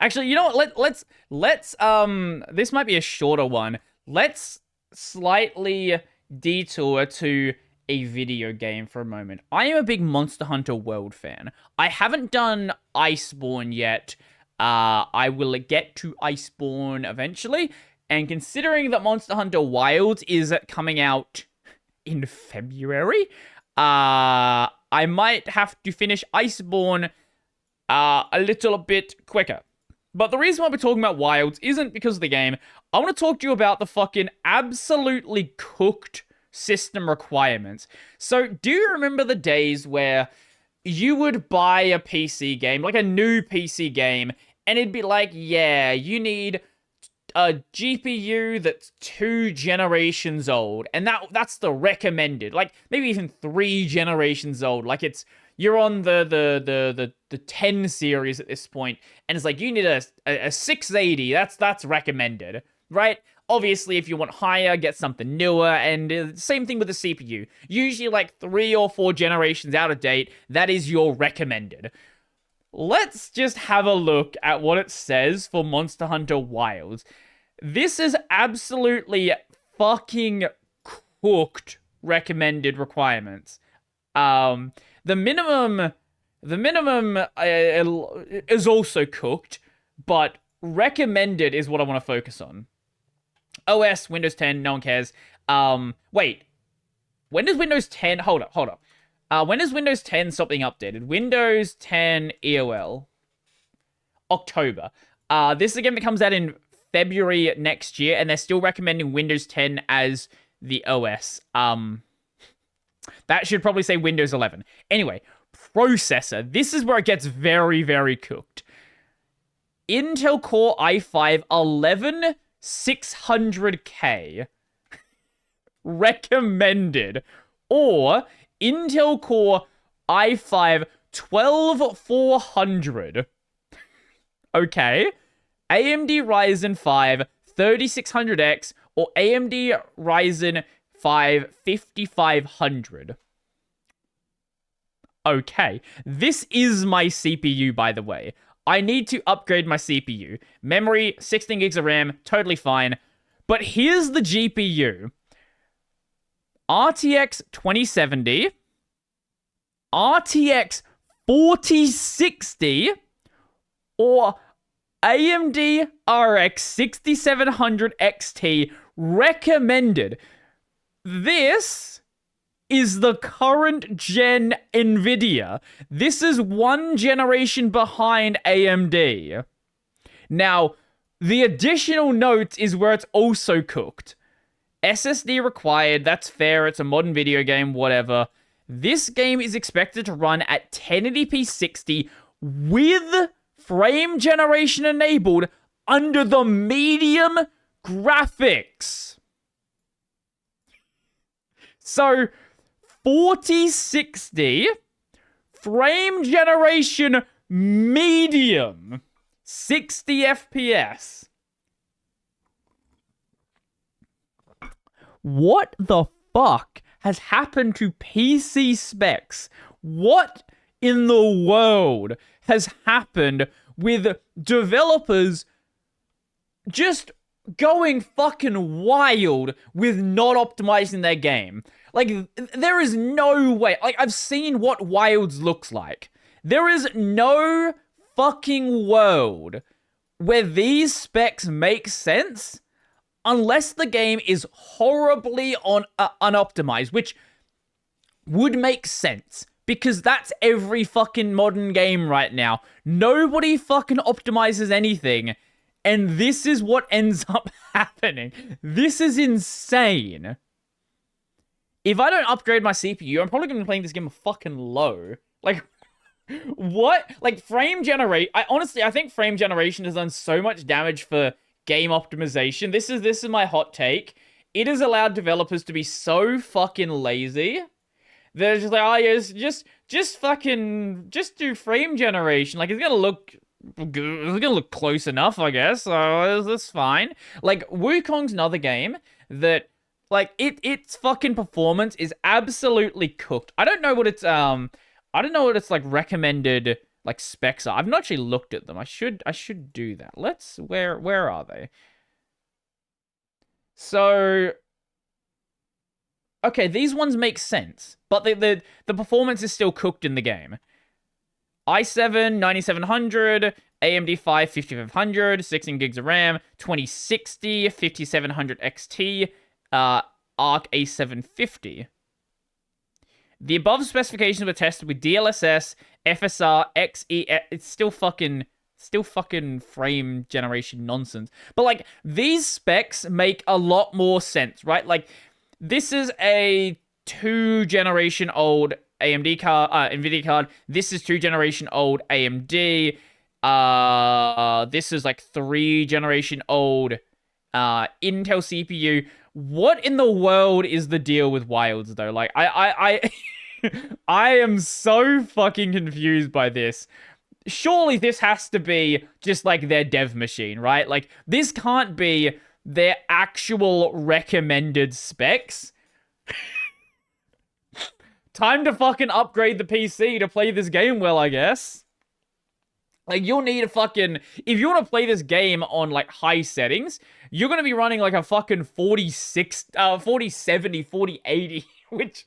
Actually, you know what? Let's this might be a shorter one. Let's slightly detour to a video game for a moment. I am a big Monster Hunter World fan. I haven't done Iceborne yet. I will get to Iceborne eventually. And considering that Monster Hunter Wilds is coming out in February, I might have to finish Iceborne a little bit quicker. But the reason why we're talking about Wilds isn't because of the game. I want to talk to you about the fucking absolutely cooked system requirements. So, do you remember the days where you would buy a PC game, like a new PC game, and it'd be like, yeah, you need a GPU that's 2 generations old, and that's the recommended, like maybe even 3 generations old. Like you're on the 10 series at this point, and it's like you need a 680. That's recommended, right? Obviously, if you want higher, get something newer, and same thing with the CPU. Usually like 3 or 4 generations out of date, that is your recommended. Let's just have a look at what it says for Monster Hunter Wilds. This is absolutely fucking cooked recommended requirements. The minimum is also cooked, but recommended is what I want to focus on. OS, Windows 10, no one cares. Wait. When does Windows 10... Hold up. When does Windows 10 stop being updated? Windows 10 EOL. October. This is a game that comes out in February next year, and they're still recommending Windows 10 as the OS. That should probably say Windows 11. Anyway, processor. This is where it gets very, very cooked. Intel Core i5 11600K. Recommended. Or Intel Core i5 12400. Okay. AMD Ryzen 5 3600X or AMD Ryzen 5 5500. Okay. This is my CPU, by the way. I need to upgrade my CPU. Memory, 16 gigs of RAM, totally fine. But here's the GPU. RTX 2070, RTX 4060, or AMD RX 6700 XT recommended. This is the current gen NVIDIA. This is 1 generation behind AMD. Now, the additional note is where it's also cooked. SSD required, that's fair, it's a modern video game, whatever. This game is expected to run at 1080p 60 with frame generation enabled under the medium graphics. So, 4060, frame generation medium, 60 FPS. What the fuck has happened to PC specs? What in the world has happened with developers just going fucking wild with not optimizing their game? Like, there is no way. Like, I've seen what Wilds looks like. There is no fucking world where these specs make sense unless the game is horribly unoptimized, which would make sense, because that's every fucking modern game right now. Nobody fucking optimizes anything, and this is what ends up happening. This is insane. If I don't upgrade my CPU, I'm probably going to be playing this game fucking low. Like, what? Like, frame generate... I think frame generation has done so much damage for game optimization. This is my hot take. It has allowed developers to be so fucking lazy. They're just like, oh yeah, just do frame generation. Like, it's gonna look good. It's gonna look close enough, I guess. So that's fine. Like, Wukong's another game that, like, its fucking performance is absolutely cooked. I don't know what it's like recommended like specs are. I've not actually looked at them. I should do that. Where are they? So okay, these ones make sense, but the performance is still cooked in the game. i7 9700, AMD 5 5500, 16 gigs of RAM, 2060, 5700 XT, Arc A750. The above specifications were tested with DLSS, FSR, XE. It's still fucking frame generation nonsense. But like these specs make a lot more sense, right? Like this is a 2-generation old AMD card, NVIDIA card. This is 2-generation old AMD. This is like 3-generation old Intel CPU. What in the world is the deal with Wilds though? Like I I am so fucking confused by this. Surely this has to be just like their dev machine, right? Like this can't be their actual recommended specs. Time to fucking upgrade the PC to play this game well, I guess. Like, you'll need a fucking... If you want to play this game on, like, high settings, you're going to be running, like, a fucking 4070, 4080, which...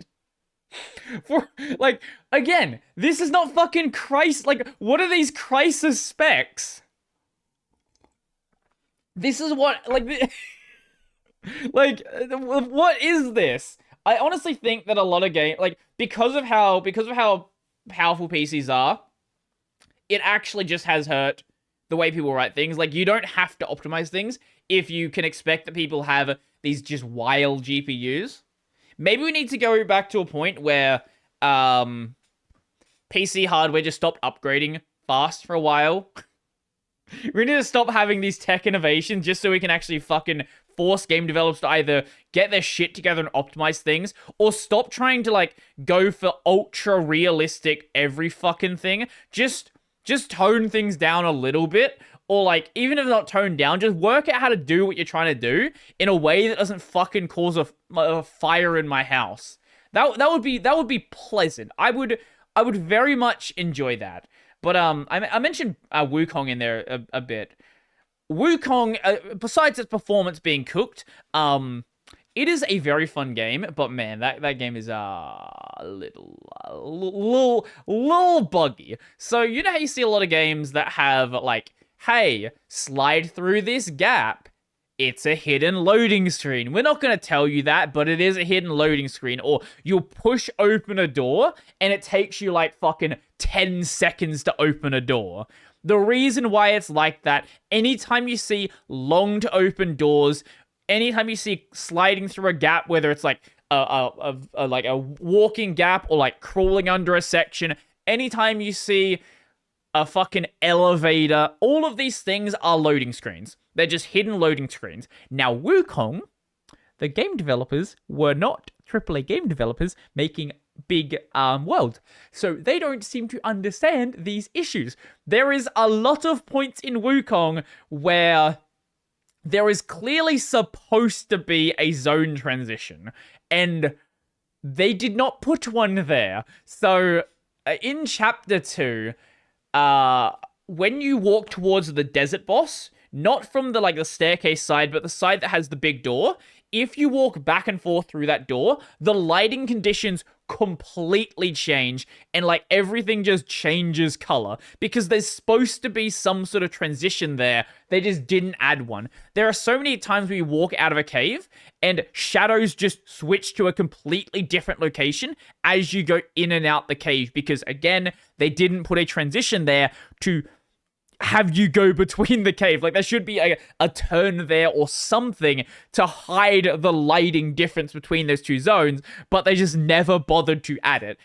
For, like, again, this is not fucking Christ... Like, what are these crisis specs? This is what... Like... Like, what is this? I honestly think that a lot of games, like, because of how powerful PCs are, it actually just has hurt the way people write things. Like, you don't have to optimize things if you can expect that people have these just wild GPUs. Maybe we need to go back to a point where PC hardware just stopped upgrading fast for a while. We need to stop having these tech innovations just so we can actually fucking force game developers to either get their shit together and optimize things, or stop trying to, like, go for ultra realistic every fucking thing. Just tone things down a little bit, or, like, even if not toned down, just work out how to do what you're trying to do in a way that doesn't fucking cause a fire in my house. That would be pleasant. I would very much enjoy that. But I mentioned Wukong in there a bit. Wukong, besides its performance being cooked, it is a very fun game. But man, that game is a little buggy. So you know how you see a lot of games that have like, hey, slide through this gap. It's a hidden loading screen. We're not going to tell you that, but it is a hidden loading screen. Or you'll push open a door, and it takes you like fucking 10 seconds to open a door. The reason why it's like that, anytime you see long to open doors, anytime you see sliding through a gap, whether it's like a walking gap or like crawling under a section, anytime you see a fucking elevator, all of these things are loading screens. They're just hidden loading screens. Now, Wukong, the game developers were not AAA game developers making big worlds. So they don't seem to understand these issues. There is a lot of points in Wukong where there is clearly supposed to be a zone transition, and they did not put one there. So in Chapter 2, when you walk towards the desert boss, not from the staircase side, but the side that has the big door, if you walk back and forth through that door, the lighting conditions completely change, and like everything just changes color because there's supposed to be some sort of transition there. They just didn't add one. There are so many times where you walk out of a cave and shadows just switch to a completely different location as you go in and out the cave because, again, they didn't put a transition there to have you go between the cave. Like, there should be a turn there or something to hide the lighting difference between those two zones, but they just never bothered to add it.